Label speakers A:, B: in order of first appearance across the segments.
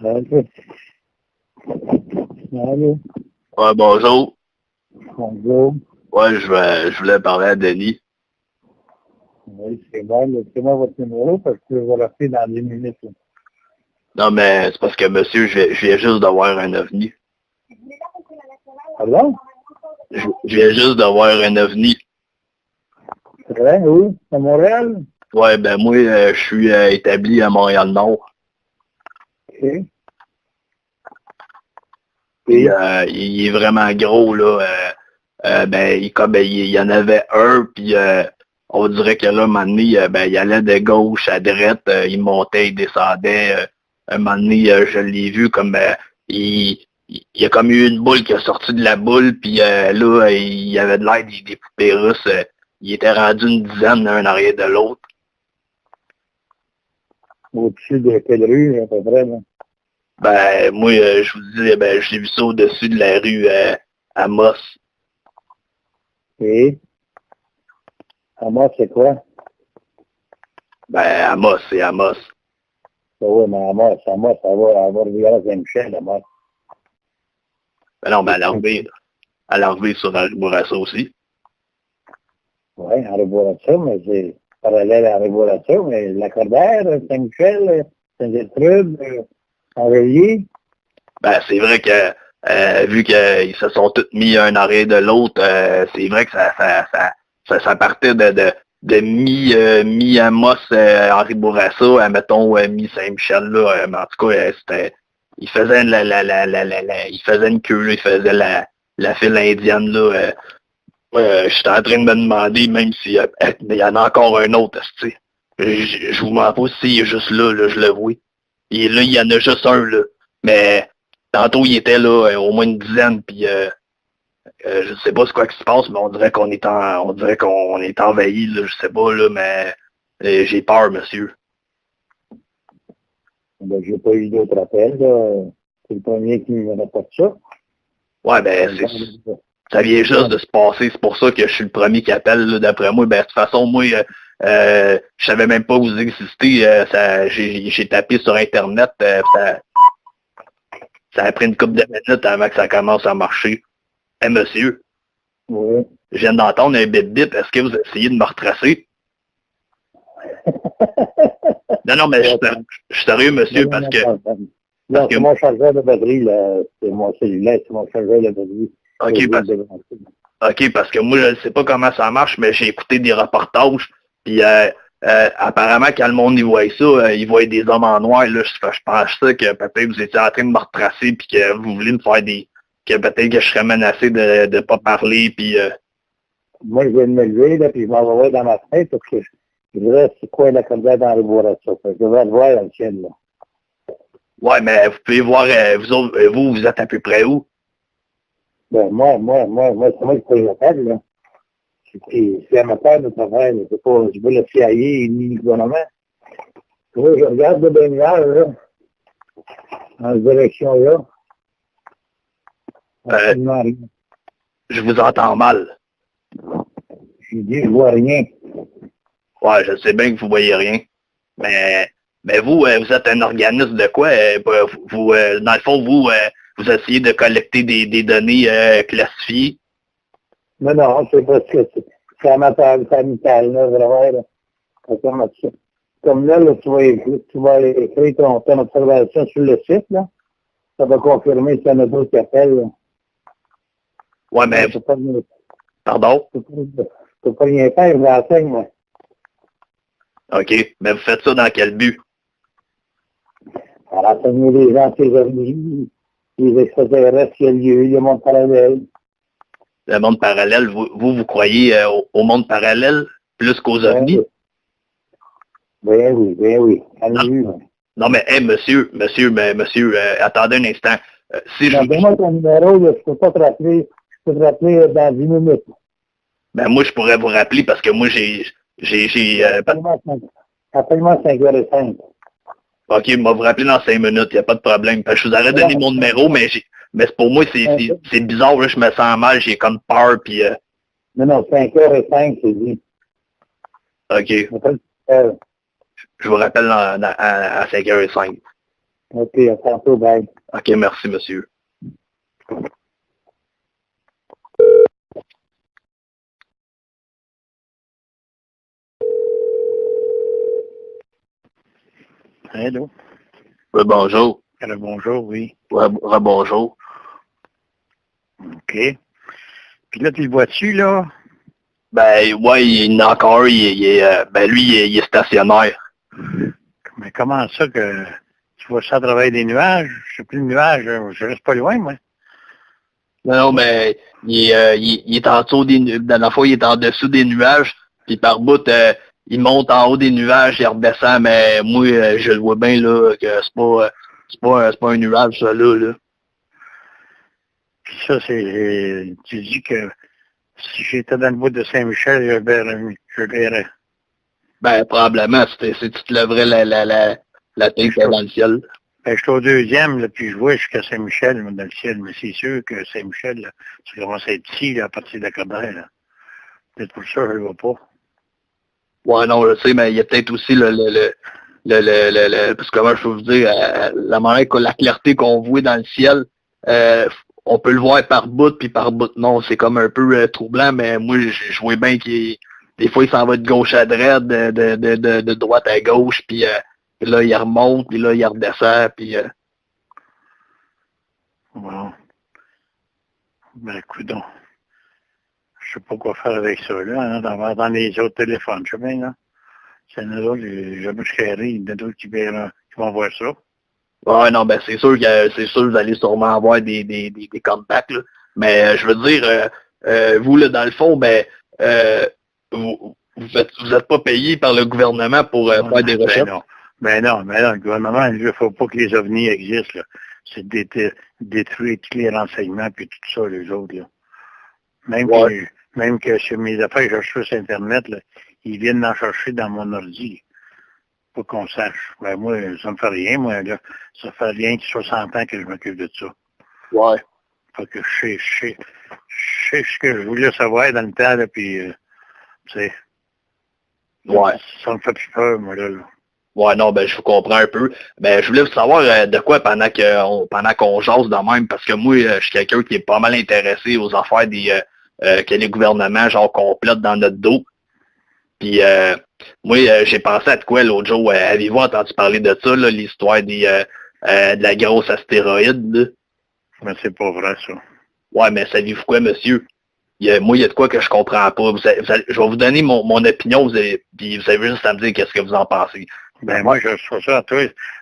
A: Ok. Allô?
B: Ouais, bonjour.
A: Bonjour.
B: Ouais, je voulais parler à Denis.
A: Oui, c'est bon. Laissez-moi votre numéro parce que je vais rester dans 10 minutes. Là.
B: Non, mais c'est parce que monsieur, je viens juste d'avoir un ovni.
A: Pardon?
B: Je viens juste d'avoir un ovni.
A: C'est vrai, oui? À Montréal?
B: Ouais, ben moi, je suis établi à Montréal-Nord.
A: OK.
B: Puis il est vraiment gros, là. Il y en avait un, puis on dirait que là, un moment donné, il allait de gauche à droite, il montait, il descendait. Un moment donné, je l'ai vu comme il y a comme eu une boule qui a sorti de la boule, puis là, il y avait de l'air des poupées russes. Il était rendu une dizaine l'un en arrière de l'autre.
A: Au-dessus de quelle rue, à peu près, là?
B: Ben, moi, je vous dis, j'ai vu ça au-dessus de la rue Amos.
A: Et? À moi, c'est quoi?
B: Ben, Amos, c'est Amos.
A: Oui, mais à moi, ça va à Rivière-Saint-Michel, à moi.
B: Ben non, ben à l'arrivée sur Henri Bourassa aussi.
A: Oui, en Rivière-Saint, mais c'est parallèle à Rivière-Saint, mais Lacordaire, Saint-Michel, Saint-Gertrude, Aurélie.
B: Ben, c'est vrai que vu qu'ils se sont tous mis un arrêt de l'autre, c'est vrai que ça partait de mi-Amos Henri Bourassa à mettons mi-Saint-Michel là. Mais en tout cas, c'était. Il faisait il faisait une queue, là, il faisait la file indienne là. J'étais en train de me demander même s'il y en a encore un autre, tu sais. Je vous mens pas s'il est juste là, je le vois. Et là, il y en a juste un, là. Mais tantôt, il était là, au moins une dizaine, puis je sais pas ce quoi qui se passe, mais on dirait qu'on est envahi, là, je sais pas, là, mais j'ai peur, monsieur.
A: Ben, j'ai pas eu d'autres appels, là. C'est le premier qui me rapporte ça.
B: Ouais, ben, ça vient juste de se passer, c'est pour ça que je suis le premier qui appelle, là, d'après moi. Ben, de toute façon, moi, je savais même pas que vous existez. J'ai tapé sur Internet, ça a pris une couple de minutes avant que ça commence à marcher. Eh, monsieur,
A: Oui.
B: je viens d'entendre un bip-bip. Est-ce que vous essayez de me retracer? Non, non, mais je suis sérieux, monsieur, parce que...
A: Non, c'est mon chargeur de batterie, là. C'est mon cellulaire, c'est mon chargeur de batterie.
B: OK, parce que moi, je ne sais pas comment ça marche, mais j'ai écouté des reportages, puis apparemment, quand le monde y voit ça, il voit des hommes en noir, là, je pense ça que peut-être vous étiez en train de me retracer, puis que vous voulez me faire que peut-être que je serais menacé de ne pas parler, puis...
A: Moi, je viens de me lever, là, puis je m'en vais voir dans ma tête, parce que je dirais, c'est quoi la Cordaire dans les Bourassa? Je devrais le voir dans le ciel, là.
B: Ouais, mais vous pouvez voir, vous autres, vous êtes à peu près où?
A: Ben, moi, c'est moi qui paye l'appel, là. C'est amateur de travail, là. C'est pas, je veux le CIA ni le gouvernement. Oui, je regarde de bonne heure, là. En direction, là. Absolument rien.
B: Je vous entends mal.
A: J'ai dit, je vois rien.
B: Ouais, je sais bien que vous voyez rien. Mais vous, vous êtes un organisme de quoi? Dans le fond, vous essayez de collecter des données classifiées.
A: Non, c'est parce que c'est amateur, c'est amical, là, vraiment, là. Comme là, tu vas écrire ton observation sur le site, là. Ça va confirmer s'il y en a d'autres qui appellent, là.
B: Ouais, mais... Pardon?
A: Je peux pas rien faire, je l'enseigne, moi.
B: OK. Mais vous faites ça dans quel but?
A: Alors, enseigner les gens ces ovnis, les extraterrestres, il y a le monde parallèle.
B: Le monde parallèle, vous croyez au monde parallèle plus qu'aux ovnis?
A: Ben oui.
B: Non, mais, monsieur, attendez un instant.
A: Donne-moi ton numéro, là, je peux pas te rappeler, dans 10 minutes.
B: Ben, moi, je pourrais vous rappeler parce que moi,
A: Appelle-moi 5h05.
B: OK, je vais vous rappeler dans 5 minutes, il n'y a pas de problème. Je vous aurais donné mon numéro, mais pour moi, c'est bizarre, là, je me sens mal, j'ai comme peur, puis...
A: Non, 5h05, c'est dit.
B: OK. Je vous rappelle à 5h05.
A: OK, à tantôt, bye.
B: OK, merci, monsieur.
A: Allô?
B: Bonjour.
A: Alors, bonjour, oui.
B: Bonjour.
A: OK. Puis là, tu le vois-tu, là?
B: Ben, ouais, il y en a encore un, lui, il est stationnaire.
A: Mais comment ça que tu vois ça à travers des nuages? Je sais plus de nuages, je reste pas loin, moi.
B: Non, mais il est en dessous des nuages. Dans la fois, il est en dessous des nuages. Puis par bout, il monte en haut des nuages, il redescend, mais moi, je le vois bien là, que c'est pas un nuage, ça là.
A: Puis ça, tu dis que si j'étais dans le bout de Saint-Michel, je verrais.
B: Ben, probablement, si tu te lèverais la tête dans le ciel.
A: Ben, je suis au deuxième, là, puis je vois jusqu'à Saint-Michel, dans le ciel, mais c'est sûr que Saint-Michel, là, ça commence à être petit, là, à partir de la Cordère, là. Peut-être pour ça, je le vois pas.
B: Ouais, non, je sais, mais il y a peut-être aussi parce que comment je peux vous dire, la manière que la clarté qu'on voit dans le ciel, on peut le voir par bout, puis par bout, non, c'est comme un peu troublant, mais moi, je vois bien des fois, il s'en va de gauche à droite, de droite à gauche, puis là, il remonte, puis là, il redescend, puis...
A: Bon. Ben, écoute donc. Je sais pas quoi faire avec ça, là, hein, dans les autres téléphones, je sais bien, là. C'est nous autres, jamais je serais, il y en a d'autres qui vont voir ça.
B: Ouais, non, ben c'est sûr vous allez sûrement avoir des contacts, là. Mais je veux dire, vous, là, dans le fond, ben vous êtes pas payé par le gouvernement pour faire des recherches.
A: Non, le gouvernement, il ne faut pas que les ovnis existent, là. C'est de détruire tous les renseignements puis tout ça, les autres, là. Même que sur mes affaires, je cherche sur Internet, là, ils viennent d'en chercher dans mon ordi. Pour qu'on sache. Ben, moi, ça me fait rien, moi, là. Ça fait rien que 60 ans que je m'occupe de ça.
B: Ouais.
A: Fait que je sais ce que je voulais savoir dans le temps, là, puis, tu sais.
B: Ouais.
A: Ça me fait plus peur, moi, là.
B: Ouais, non, ben, je vous comprends un peu. Ben, je voulais vous savoir de quoi pendant qu'on jase de même, parce que moi, je suis quelqu'un qui est pas mal intéressé aux affaires que les gouvernements, genre, complètent dans notre dos. Puis, moi, j'ai pensé à de quoi l'autre jour. Avez-vous entendu parler de ça, là, l'histoire de la grosse astéroïde, là?
A: Mais c'est pas vrai, ça.
B: Ouais, mais savez-vous quoi, monsieur? Moi, il y a de quoi que je comprends pas. Je vais vous donner mon opinion, puis vous avez juste à me dire qu'est-ce que vous en pensez.
A: Ben, moi, je reçois ça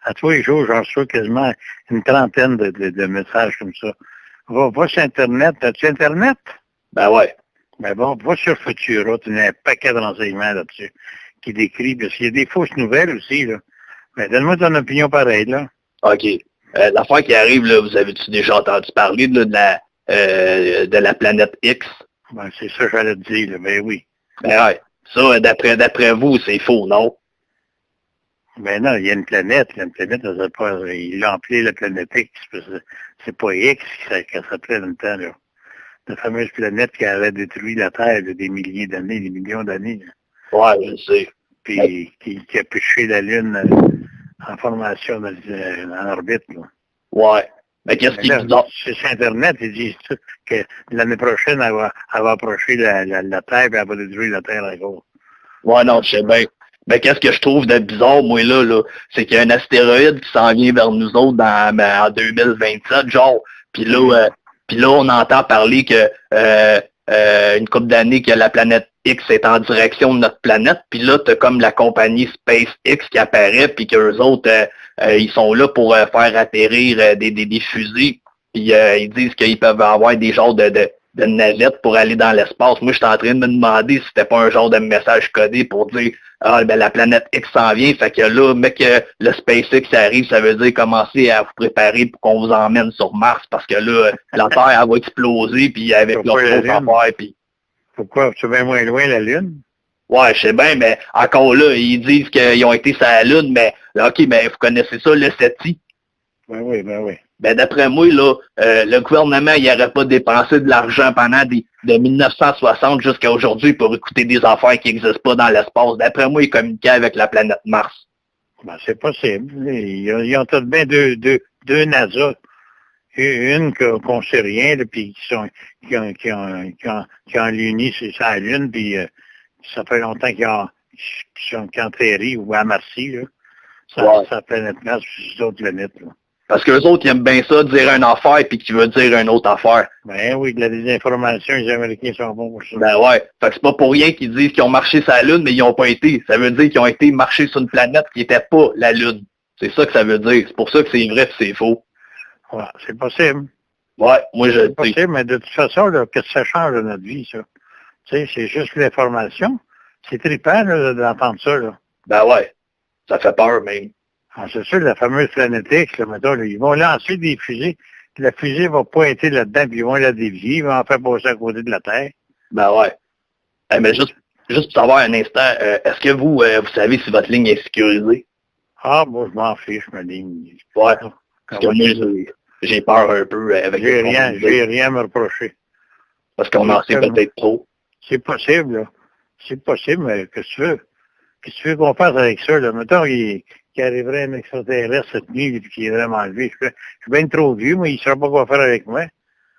A: à tous les jours, j'en reçois quasiment une trentaine de messages comme ça. Va sur Internet. As-tu Internet?
B: Ben ouais.
A: Ben bon, va sur Futura, tu as un paquet de renseignements là-dessus qui décrit, parce qu'il y a des fausses nouvelles aussi, là. Mais donne-moi ton opinion pareille, là.
B: OK. L'affaire qui arrive, là, vous avez-tu déjà entendu parler là, de la planète X?
A: Ben, c'est ça que j'allais te dire, là. Ben oui.
B: Ben ouais. Ça, d'après vous, c'est faux, non?
A: Ben non, il y a une planète. La planète, il l'a appelé la planète X. C'est pas X qu'elle s'appelait dans le temps, là. La fameuse planète qui avait détruit la Terre de des milliers d'années, des millions d'années.
B: Ouais, je sais.
A: Puis qui a pêché la Lune en formation en orbite. Là.
B: Ouais. Mais qu'est-ce qui
A: c'est sur Internet, ils disent que l'année prochaine, elle va approcher la Terre et elle va détruire la Terre encore.
B: Ouais, non, je sais bien. Mais qu'est-ce que je trouve de bizarre, moi, là, c'est qu'il y a un astéroïde qui s'en vient vers nous autres en 2027, genre. Puis là, on entend parler que une couple d'années que la planète X est en direction de notre planète. Puis là, t'as comme la compagnie SpaceX qui apparaît, puis qu'eux autres, ils sont là pour faire atterrir des fusées. Puis ils disent qu'ils peuvent avoir des genres de navettes pour aller dans l'espace. Moi, je suis en train de me demander si c'était pas un genre de message codé pour dire la planète X s'en vient. Fait que là, mec, que le SpaceX arrive, ça veut dire commencer à vous préparer pour qu'on vous emmène sur Mars. Parce que là, la Terre, elle va exploser, puis avec leur autre affaire, puis...
A: Pourquoi? Tu es bien moins loin, la Lune?
B: Ouais, je sais bien, mais encore là, ils disent qu'ils ont été sur la Lune, mais OK, ben vous connaissez ça, le SETI?
A: Ben oui, ben oui.
B: Ben d'après moi, là, le gouvernement, il n'aurait pas dépensé de l'argent pendant de 1960 jusqu'à aujourd'hui pour écouter des affaires qui n'existent pas dans l'espace. D'après moi, il communiquait avec la planète Mars.
A: Ben, c'est possible. Ils ont tout de bien deux NASA. Une qu'on ne sait rien, là, puis qui ont l'uni sur la Lune, puis ça fait longtemps qu'ils ont atterri ou à Marcy, là. Ça planète Mars, puis sur d'autres planètes, là.
B: Parce qu'eux autres, ils aiment bien ça, dire une affaire, puis qu'ils veulent dire une autre affaire.
A: Ben oui, de la désinformation, les Américains sont bons pour ça.
B: Ben ouais. Fait que c'est pas pour rien qu'ils disent qu'ils ont marché sur la Lune, mais ils ont pas été. Ça veut dire qu'ils ont été marcher sur une planète qui était pas la Lune. C'est ça que ça veut dire. C'est pour ça que c'est vrai et c'est faux.
A: Ouais, c'est possible.
B: Ouais, moi je
A: C'est possible, mais de toute façon, là, qu'est-ce que ça change de notre vie, ça? Tu sais, c'est juste l'information. C'est trippant, là, d'entendre ça, là.
B: Ben ouais. Ça fait peur, même.
A: Ah, c'est sûr, la fameuse planète X, là, mettons, là, ils vont lancer des fusées. La fusée va pointer là-dedans, puis ils vont la dévier, ils vont en faire passer à côté de la Terre.
B: Ben ouais. Mais juste pour savoir un instant, est-ce que vous savez si votre ligne est sécurisée?
A: Ah, moi, je m'en fiche, ma ligne.
B: Ouais. Parce que moi, j'ai peur un peu avec
A: j'ai rien à me reprocher.
B: Parce qu'on en sait peut-être trop.
A: C'est possible, là. C'est possible, mais qu'est-ce que tu veux? Qu'est-ce que tu veux qu'on fasse avec ça, là? Mettons qu'il arriverait un extraterrestre cette nuit et qu'il irait m'enlever. Je suis bien trop vieux, mais il ne saura pas quoi faire avec moi.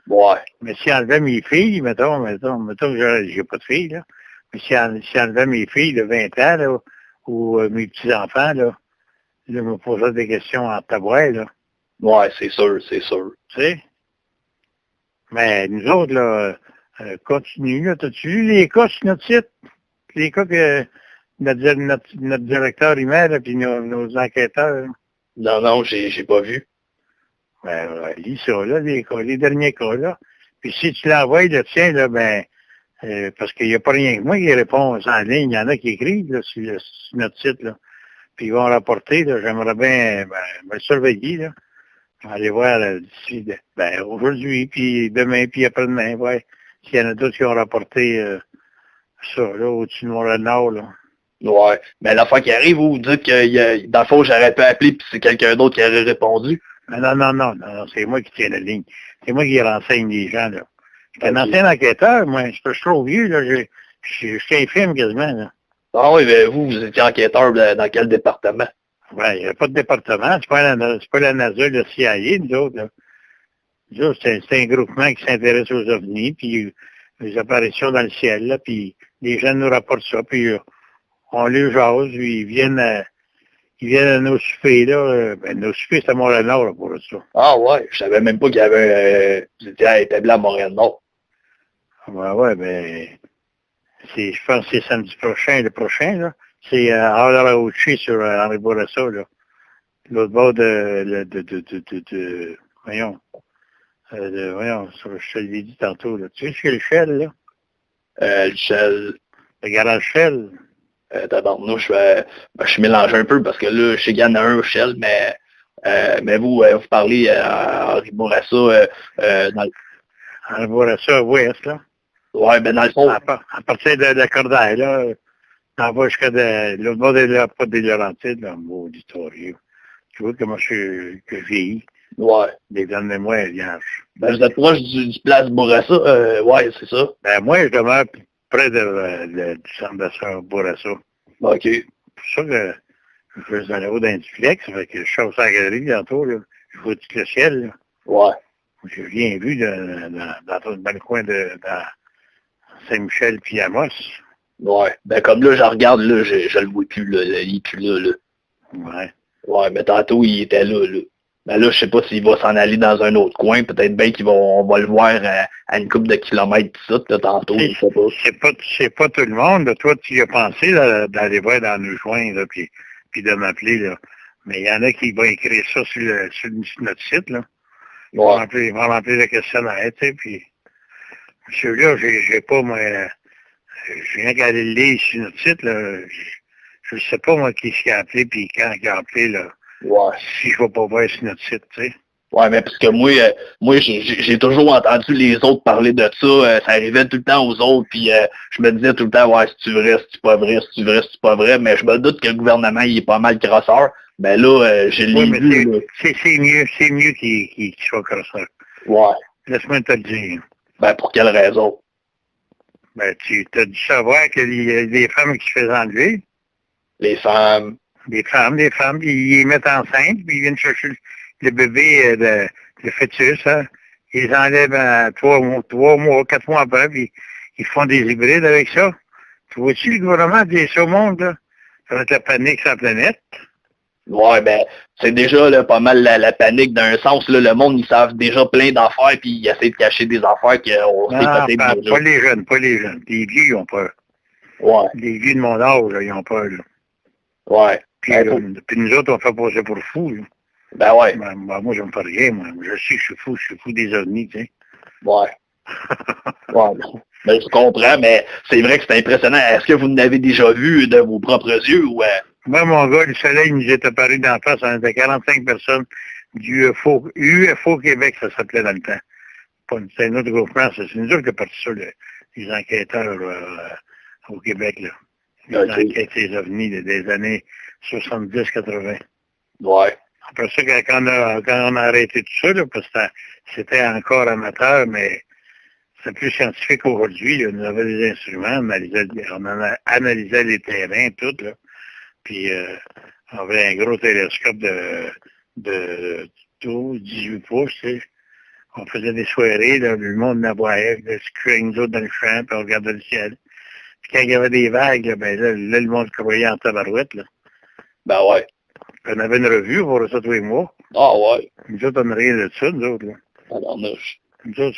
B: Ouais.
A: Mais s'il enlevait mes filles, mettons que j'ai pas de filles, là. Mais s'il enlevait mes filles de 20 ans, là, ou mes petits-enfants, là, il me poserait des questions en tabouret, là.
B: Ouais, c'est sûr.
A: Tu sais? Mais nous autres, là, continue, là. T'as-tu lu les cas sur notre site? Les cas que notre directeur y met, là, puis nos enquêteurs, là.
B: Non, j'ai pas vu.
A: Ben, lis ça, là, les derniers cas, là. Puis si tu l'envoies, le tien, là, ben, parce qu'il n'y a pas rien que moi qui répond en ligne, il y en a qui écrivent, là, sur notre site, là. Puis ils vont rapporter, là, j'aimerais bien, me surveiller, là. Aller voir, d'ici, aujourd'hui, puis demain, puis après-demain, ouais. S'il y en a d'autres qui ont rapporté, ça, là, au-dessus de Montréal-Nord, là.
B: Ouais. Mais la fois qui arrive, vous dites que, dans le fond, j'aurais pu appeler puis c'est quelqu'un d'autre qui aurait répondu.
A: Non, c'est moi qui tiens la ligne. C'est moi qui renseigne les gens, là. Je suis un ancien enquêteur, moi. Je suis trop vieux, là. Je suis infirme quasiment, là.
B: Ah oui, mais vous étiez enquêteur dans quel département?
A: Ouais, il n'y a pas de département. C'est pas la NASA, le CIA, nous autres, là. Nous autres, c'est un groupement qui s'intéresse aux ovnis, puis les apparitions dans le ciel, là, puis les gens nous rapportent ça, puis on les jase, puis ils viennent à nos soupers, là. Nos soupers, c'est à Montréal-Nord, là, pour ça.
B: Ah ouais, je savais même pas qu'il y avait vous étiez établi à Montréal-Nord.
A: Ouais, je pense que c'est samedi prochain, le prochain, là. C'est à Arauchi sur Henri Bourassa, là. L'autre bord voyons, je te l'ai dit tantôt, là. Tu sais, c'est le Shell, là?
B: Le Shell.
A: Le garage Shell.
B: Tabarnouche, je suis mélangé un peu parce que là, je sais qu'il y en a un au Shell, mais vous parlez à Henri Bourassa,
A: Henri Bourassa, ouest, là.
B: Ouais, ben dans le fond.
A: À partir de la Cordaille, là, t'en vas jusqu'à l'autre bord de la porte des Laurentides, là, mon auditorium. Tu vois comment que je vieillis.
B: Ouais.
A: Des derniers mois, vierge.
B: Ben, vous êtes proche du place Bourassa, ouais, c'est ça.
A: Ben, moi, je demeure près du centre de Bourassa.
B: OK.
A: C'est pour ça que je vais dans le haut d'un duplex, fait que je chauffe à la galerie bientôt, là. Je vois tout le ciel, là.
B: Ouais.
A: J'ai rien vu dans le coin de Saint-Michel puis Amos.
B: Ouais. Ben, comme là, je regarde, là, je le vois plus, là. Il est plus là.
A: Ouais.
B: Ouais, mais tantôt, il était là. Ben là, je sais pas s'il va s'en aller dans un autre coin. Peut-être bien on va le voir à une couple de kilomètres de ça, tantôt, je sais pas.
A: C'est pas tout le monde. Là. Toi, tu y as pensé d'aller voir dans nos joints, là, puis de m'appeler, là. Mais il y en a qui vont écrire ça sur notre site, là. Ils vont remplir le questionnaire, tu sais, puis celui-là, j'ai pas, moi, j'ai rien qu'à aller le lire sur notre site, là. Je sais pas, moi, qui a appelé, puis quand il a appelé, là.
B: Ouais.
A: Si je vais pas voir sur notre site, tu sais.
B: Ouais, mais parce que moi j'ai toujours entendu les autres parler de ça. Ça arrivait tout le temps aux autres, puis je me disais tout le temps, ouais, c'est-tu vrai, c'est-tu pas vrai, c'est-tu vrai, c'est-tu pas vrai, mais je me doute que le gouvernement, il est pas mal crosseur. Mais là, je l'ai vu.
A: C'est mieux qu'il soit crosseur.
B: Ouais.
A: Laisse-moi te le dire.
B: Ben, pour quelle raison?
A: Ben, tu as dû savoir qu'il y a des femmes qui se faisaient enlever.
B: Les femmes.
A: Des femmes, puis ils les mettent enceintes, puis ils viennent chercher le bébé, le fœtus, hein. Ils les enlèvent à 3 mois, 4 mois après, puis ils font des hybrides avec ça. Tu vois-tu, le gouvernement dit ça au monde, là? Ça va être la panique sur la planète.
B: Ouais, ben, c'est déjà là, pas mal la panique d'un sens. Là, le monde, ils savent déjà plein d'affaires, puis ils essaient de cacher des affaires qu'on sait
A: Non,
B: peut-être déjà.
A: pas les jeunes, pas les jeunes. Les vieux, ils ont peur.
B: Ouais.
A: Les vieux de mon âge, là, ils ont peur, là.
B: Ouais.
A: Puis, puis nous autres, on fait passer pour fous, là.
B: Ben ouais.
A: Ben, moi, je me fais rien, moi. Je sais que je suis fou des ovnis, tu sais.
B: Ouais. Ouais. Ben, je comprends, mais c'est vrai que c'est impressionnant. Est-ce que vous n'avez déjà vu de vos propres yeux ou...
A: Moi, mon gars, le soleil nous est apparu d'en face. On était 45 personnes du UFO Québec, ça s'appelait dans le temps. C'est un autre groupement. C'est nous autres qui a parti ça, les enquêteurs au Québec, là. Les enquêtes des ovnis des années 70-80.
B: Ouais.
A: Après ça, quand on a arrêté tout ça, là, parce que c'était encore amateur, mais c'est plus scientifique aujourd'hui. On avait des instruments, on analysait les terrains, tout, là. Puis on avait un gros télescope de 18 pouces, tu sais. On faisait des soirées, là, le monde n'aboyait, nous autres dans le champ, puis on regardait le ciel. Puis quand il y avait des vagues, là, ben là, le monde croyait en tabarouette, là.
B: Ben ouais.
A: Puis on avait une revue pour ça tous les mois.
B: Ah ouais.
A: Nous autres, on n'a rien de ça, nous autres, là.
B: Alors,
A: Nous autres,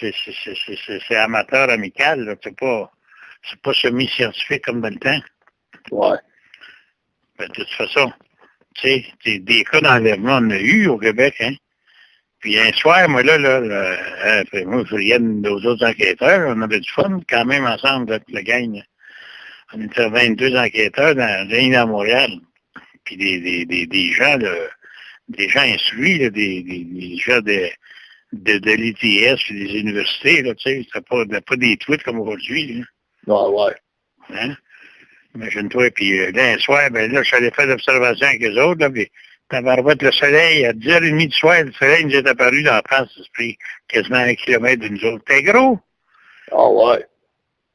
A: c'est amateur, amical, là. C'est pas semi-scientifique comme dans le temps.
B: Ouais.
A: Ben, de toute façon, tu sais, des cas d'enlèvement, on en a eu au Québec, hein. Puis un soir, moi, moi, je riais de nos autres enquêteurs, on avait du fun quand même ensemble, avec la gang. On était 22 enquêteurs dans l'île à Montréal. Puis des gens, là, des gens instruits, là, des gens de l'ITS et des universités, là, tu sais, c'était pas des tweets comme aujourd'hui,
B: là. Ouais.
A: Hein? Imagine-toi, puis là, un soir, ben là, je suis allé faire l'observation avec eux autres, là, puis tabarouette, le soleil, à 10h30 du soir, le soleil nous est apparu dans la face, ça se pris quasiment 1 kilomètre de nous autres. T'es gros?
B: Ah ouais.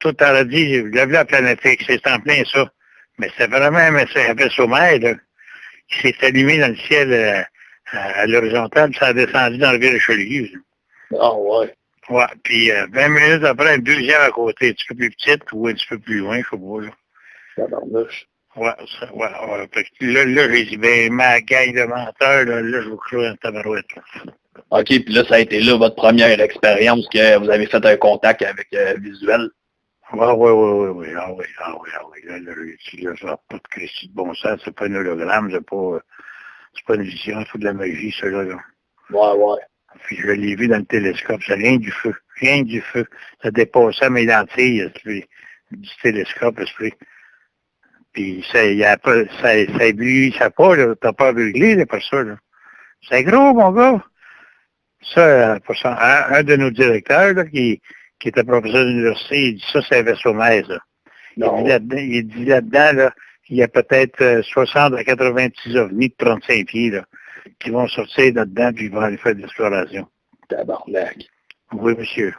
A: Tout à dit, lève la planète X, c'est en plein ça. Mais c'est vraiment un vaisseau mère, là, qui s'est allumé dans le ciel à l'horizontale, puis ça a descendu dans le vieux Richelieu.
B: Ah ouais.
A: Ouais, puis 20 minutes après, un deuxième à côté, un petit peu plus petite ou un petit peu plus loin, je sais pas, là. Ouais, fait que là, j'ai dit, ben, ma gang de menteurs, là, je vous crois en tabarouette.
B: OK, puis là, ça a été là votre première expérience que vous avez fait un contact avec visuel.
A: Oui. Ah oui. Là, ça n'a pas de Christy de bon sens, c'est pas un hologramme, c'est pas une vision, c'est de la magie, ça, là.
B: Ouais.
A: Puis je l'ai vu dans le télescope, c'est rien du feu. Ça dépassait mes lentilles, du télescope, puis ça éblouissait pas, là, t'as pas aveuglé, là, par ça, là. C'est gros, mon gars. Ça, un de nos directeurs, là, qui était professeur d'université, il dit ça, c'est un vaisseau mère, là. Il dit là-dedans, là, il y a peut-être 60 à 86 ovnis de 35 pieds, là, qui vont sortir là-dedans, puis ils vont aller faire de l'exploration.
B: Tabarnak.
A: Oui, monsieur.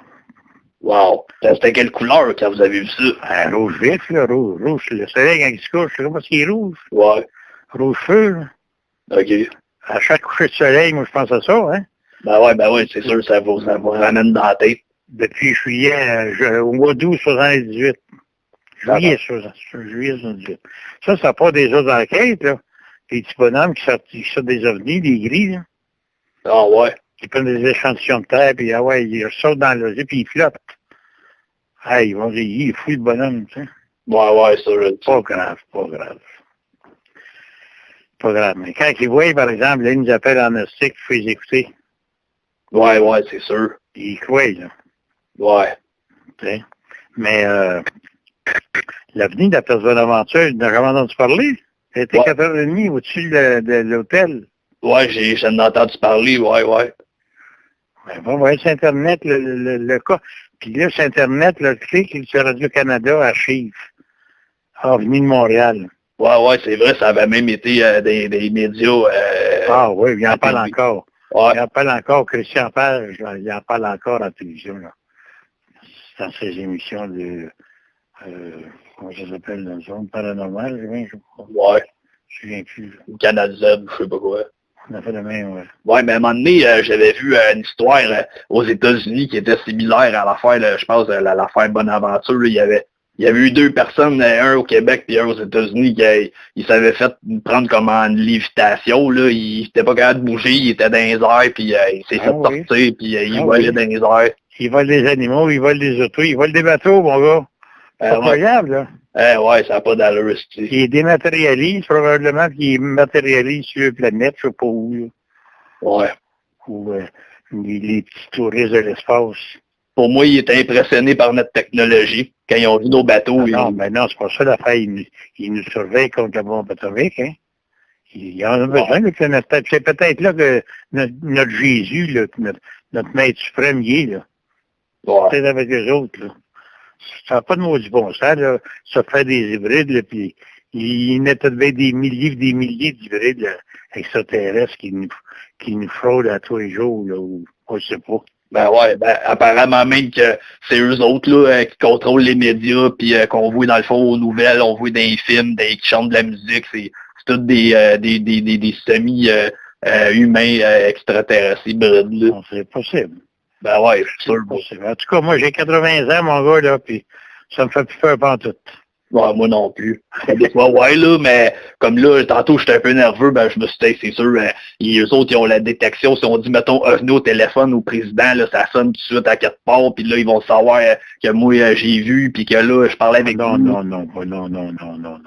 B: Wow. C'était quelle couleur quand vous avez vu ça?
A: Rouge vif, là, rouge. Le soleil, quand il se couche, je sais pas s'il est rouge.
B: Ouais.
A: Rouge feu, là.
B: OK.
A: À chaque coucher de soleil, moi, je pense à ça, hein.
B: Ben ouais, c'est sûr, ça vous ramène dans la tête.
A: Depuis juillet, au mois d'août 78. Juillet 78. Ça n'a pas des autres enquêtes, là. Des petits bonhommes qui sortent des ovnis, des gris, là.
B: Ah ouais.
A: Ils prennent des échantillons de terre, puis ils ressortent dans l'osier, puis ils flottent. Ils vont dire, il est fou le bonhomme, tu sais.
B: Ouais, ça.
A: Pas grave. Pas grave. Mais quand ils voient, par exemple, là, ils nous appellent en hostique, il faut les écouter.
B: Ouais, c'est sûr.
A: Ils croient, là.
B: Ouais.
A: T'sais. Mais l'avenir de la personne aventure, t'as jamais entendu parler? C'était 4h30 au-dessus de l'hôtel.
B: Ouais, j'en ai entendu parler, ouais.
A: Ben, on va sur Internet, le cas. Puis là, sur Internet, le clic sur Radio-Canada archive. Avenue de Montréal.
B: Ouais, c'est vrai, ça avait même été des médias.
A: Oui, il en parle encore.
B: Ouais.
A: Il en parle encore. Christian Page, il en parle encore en télévision, là. Dans ses émissions de, comment ça s'appelle, dans zone paranormale, je crois.
B: Ouais.
A: Je ne me souviens plus.
B: Ou Canal Z, je sais pas quoi.
A: On a fait le même, ouais.
B: Ouais, mais à un moment donné, j'avais vu une histoire aux États-Unis qui était similaire à l'affaire, je pense, l'affaire Bonaventure. Là, il y avait eu deux personnes, un au Québec et un aux États-Unis, qui s'avaient fait prendre comme en lévitation. Là. Il était pas capable de bouger, il était dans les airs, puis il s'est fait sortir, puis il volait dans les airs.
A: Il vole des animaux, il vole des autos, il vole des bateaux, mon gars. C'est incroyable, là.
B: Ouais, ça n'a pas d'allure, tu sais.
A: Il dématérialise, probablement, puis il matérialise sur la planète, je sais pas où, là.
B: Ouais.
A: Ou les petits touristes de l'espace.
B: Pour moi, il était impressionné par notre technologie. Quand ils ont vu nos bateaux.
A: Non, non, c'est pas ça l'affaire. Il nous surveille contre la bombe atomique, hein. Il en a besoin, là, c'est peut-être là que notre Jésus, là, notre Maître suprême, il est, là.
B: Ouais.
A: Peut-être avec eux autres, là. Ça n'a pas de maudit bon sens, là. Ça fait des hybrides, là, puis il y en a peut-être des milliers d'hybrides là, extraterrestres qui nous fraudent à tous les jours, là, ou je sais pas.
B: Ben ouais, apparemment même que c'est eux autres là qui contrôlent les médias, puis qu'on voit dans le fond aux nouvelles, on voit dans les films, qui chantent de la musique, c'est tous des semi humains extraterrestres hybrides là.
A: Non, c'est possible.
B: Ben ouais, c'est sûr.
A: En tout cas, moi j'ai 80 ans, mon gars, là, puis ça me fait plus peur pantoute.
B: Ouais, moi non plus. Des fois, ouais, là, mais comme là, tantôt, j'étais un peu nerveux, ben, je me suis dit, c'est sûr, eux autres, ils ont la détection. Si on dit, mettons, revenez au téléphone au président, là, ça sonne tout de suite à quatre parts, puis là, ils vont savoir que moi, j'ai vu, puis que là, je parlais avec
A: non,
B: vous.
A: Non.